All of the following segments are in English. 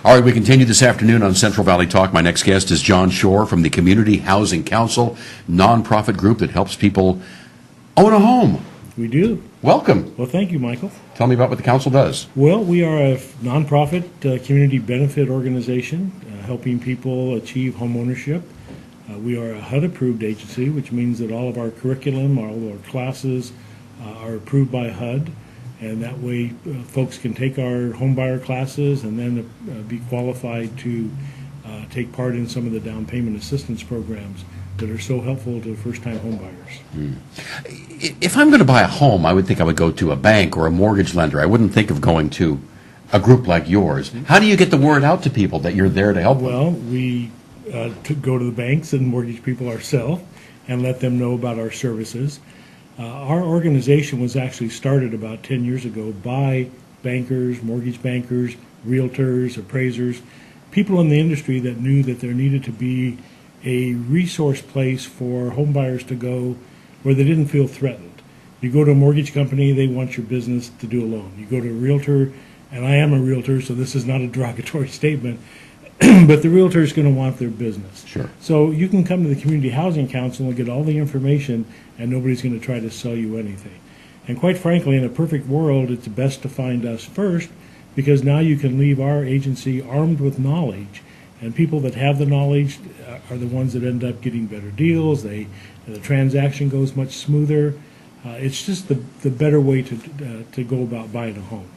All right, we continue this afternoon on Central Valley Talk. My next guest is John Shore from the Community Housing Council, nonprofit group that helps people own a home. We do. Welcome. Well, thank you, Michael. Tell me about what the council does. Well, we are a nonprofit community benefit organization helping people achieve home ownership. We are a HUD-approved agency, which means that all of our curriculum, all of our classes are approved by HUD, and that way folks can take our homebuyer classes and then be qualified to take part in some of the down payment assistance programs that are so helpful to first-time homebuyers. If I'm going to buy a home, I would think I would go to a bank or a mortgage lender. I wouldn't think of going to a group like yours. How do you get the word out to people that you're there to help them? Well, we go to the banks and mortgage people ourselves and let them know about our services. Our organization was actually started about 10 years ago by bankers, mortgage bankers, realtors, appraisers, people in the industry that knew that there needed to be a resource place for homebuyers to go where they didn't feel threatened. You go to a mortgage company, they want your business to do a loan. You go to a realtor, and I am a realtor, so this is not a derogatory statement, but the realtor is going to want their business. Sure. So you can come to the Community Housing Council and get all the information, and nobody's going to try to sell you anything. And quite frankly, in a perfect world, it's best to find us first, because now you can leave our agency armed with knowledge, and people that have the knowledge are the ones that end up getting better deals. The transaction goes much smoother. It's just the better way to go about buying a home.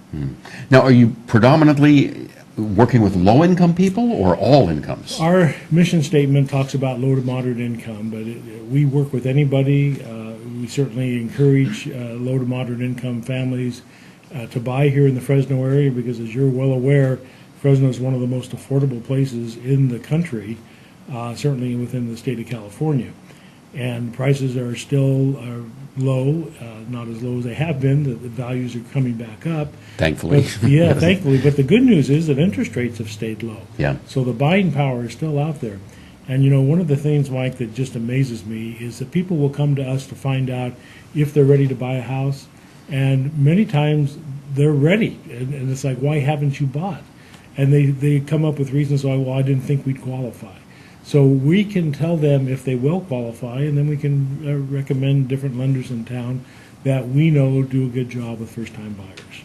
Now, are you predominantly working with low-income people or all incomes? Our mission statement talks about low to moderate income, but we work with anybody. We certainly encourage low to moderate income families to buy here in the Fresno area because, as you're well aware, Fresno is one of the most affordable places in the country, certainly within the state of California. And prices are still low, not as low as they have been. The values are coming back up. Thankfully. But, yeah, thankfully. But the good news is that interest rates have stayed low. Yeah. So the buying power is still out there. And, you know, one of the things, Mike, that just amazes me is that people will come to us to find out if they're ready to buy a house. And many times they're ready. And it's like, why haven't you bought? And they come up with reasons why, well, I didn't think we'd qualify. So we can tell them if they will qualify, and then we can recommend different lenders in town that we know do a good job with first-time buyers.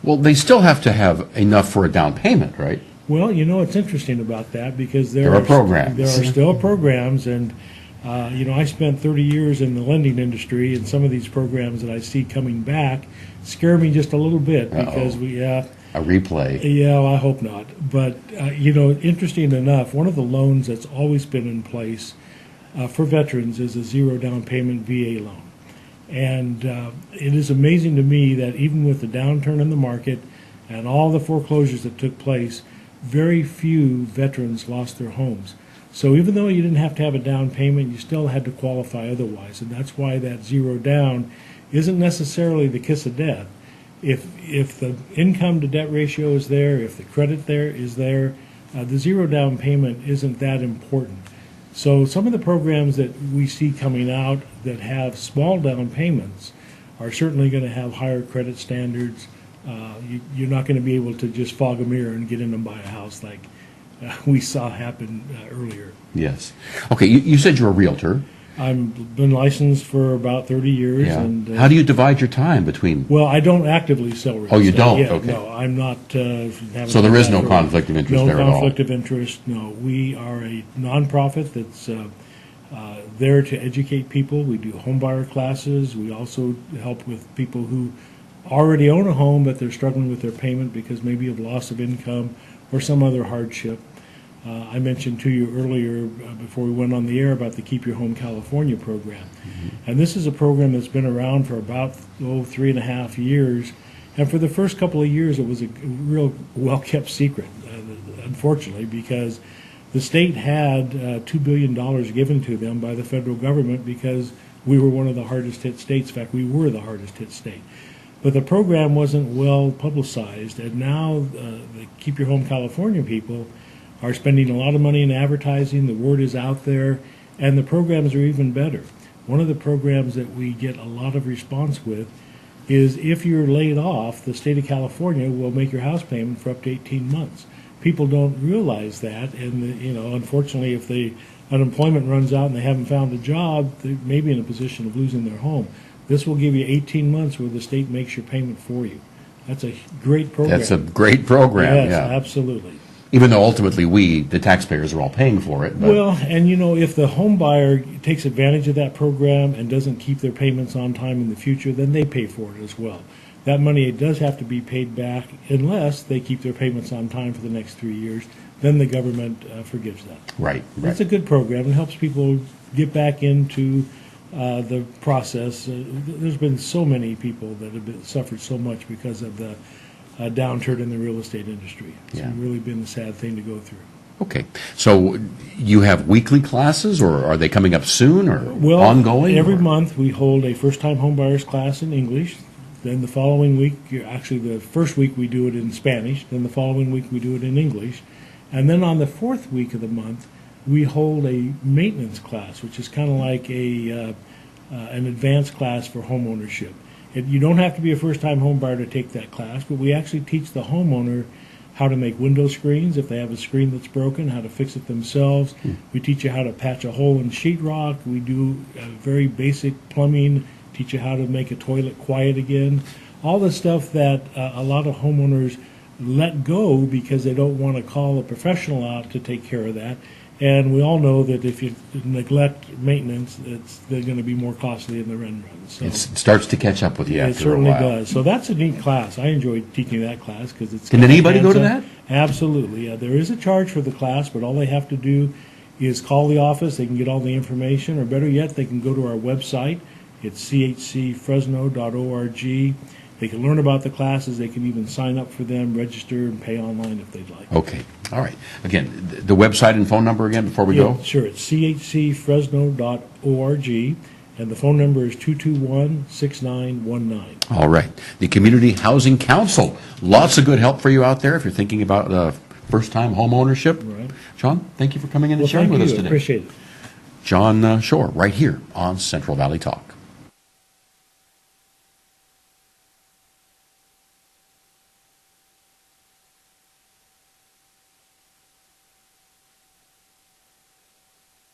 Well, they still have to have enough for a down payment, right? Well, you know, it's interesting about that because there are programs. There are still programs, and you know, I spent 30 years in the lending industry, and some of these programs that I see coming back scare me just a little bit because a replay. Yeah, well, I hope not. But, you know, interesting enough, one of the loans that's always been in place for veterans is a zero down payment VA loan. And it is amazing to me that even with the downturn in the market and all the foreclosures that took place, very few veterans lost their homes. So even though you didn't have to have a down payment, you still had to qualify otherwise. And that's why that zero down isn't necessarily the kiss of death. If the income to debt ratio is there, if the credit there is there, the zero down payment isn't that important. So some of the programs that we see coming out that have small down payments are certainly going to have higher credit standards. You're not going to be able to just fog a mirror and get in and buy a house like we saw happen earlier. Yes. Okay, you said you're a realtor. I've been licensed for about 30 years. Yeah. And how do you divide your time between? Well, I don't actively sell real estate. Oh, you don't? Yeah, okay. No, I'm not. So there is no conflict of interest there at all? No conflict of interest, no. We are a nonprofit that's there to educate people. We do homebuyer classes. We also help with people who already own a home, but they're struggling with their payment because maybe of loss of income or some other hardship. I mentioned to you earlier before we went on the air about the Keep Your Home California program. Mm-hmm. And this is a program that's been around for about 3.5 years. And for the first couple of years, it was a real well-kept secret, unfortunately, because the state had $2 billion given to them by the federal government because we were one of the hardest hit states. In fact, we were the hardest hit state. But the program wasn't well publicized, and now the Keep Your Home California people are spending a lot of money in advertising. The word is out there, and the programs are even better. One of the programs that we get a lot of response with is if you're laid off, the state of California will make your house payment for up to 18 months. people don't realize that, and unfortunately, if the unemployment runs out and they haven't found a job, they may be in a position of losing their home. This will give you 18 months where the state makes your payment for you. That's a great program. That's a great program, Yes, yeah. absolutely. Even though ultimately we, the taxpayers, are all paying for it. But Well, and if the home buyer takes advantage of that program and doesn't keep their payments on time in the future, then they pay for it as well. That money, it does have to be paid back unless they keep their payments on time for the next 3 years. Then the government forgives that. right, It's right. a good program and helps people get back into the process. There's been so many people that have suffered so much because of the downturn in the real estate industry. It's Yeah. really been a sad thing to go through. Okay. So you have weekly classes, or are they coming up soon, or Well, ongoing? every or- month we hold a first-time homebuyers class in English. Then the following week, actually the first week we do it in Spanish. Then the following week we do it in English. And then on the fourth week of the month, we hold a maintenance class, which is kind of like an advanced class for home ownership. You don't have to be a first-time home buyer to take that class, but we actually teach the homeowner how to make window screens if they have a screen that's broken, how to fix it themselves. We teach you how to patch a hole in sheetrock. We do very basic plumbing, teach you how to make a toilet quiet again. All the stuff that a lot of homeowners let go because they don't want to call a professional out to take care of that. And we all know that if you neglect maintenance, they're going to be more costly in the end run. So It starts to catch up with you it after a certainly while. does. So that's a neat class. I enjoy teaching that class because it's. Can anybody go to hands-on. that? Absolutely. Yeah, there is a charge for the class, but all they have to do is call the office. They can get all the information, or better yet, they can go to our website. It's chcfresno.org. They can learn about the classes. They can even sign up for them, register, and pay online if they'd like. Okay. All right. Again, the website and phone number again before we go? Sure. It's chcfresno.org, and the phone number is 221-6919. All right. The Community Housing Council. Lots of good help for you out there if you're thinking about first-time home ownership. Right. John, thank you for coming in and Well, sharing thank with you. us today. Appreciate it. John Shore, right here on Central Valley Talk.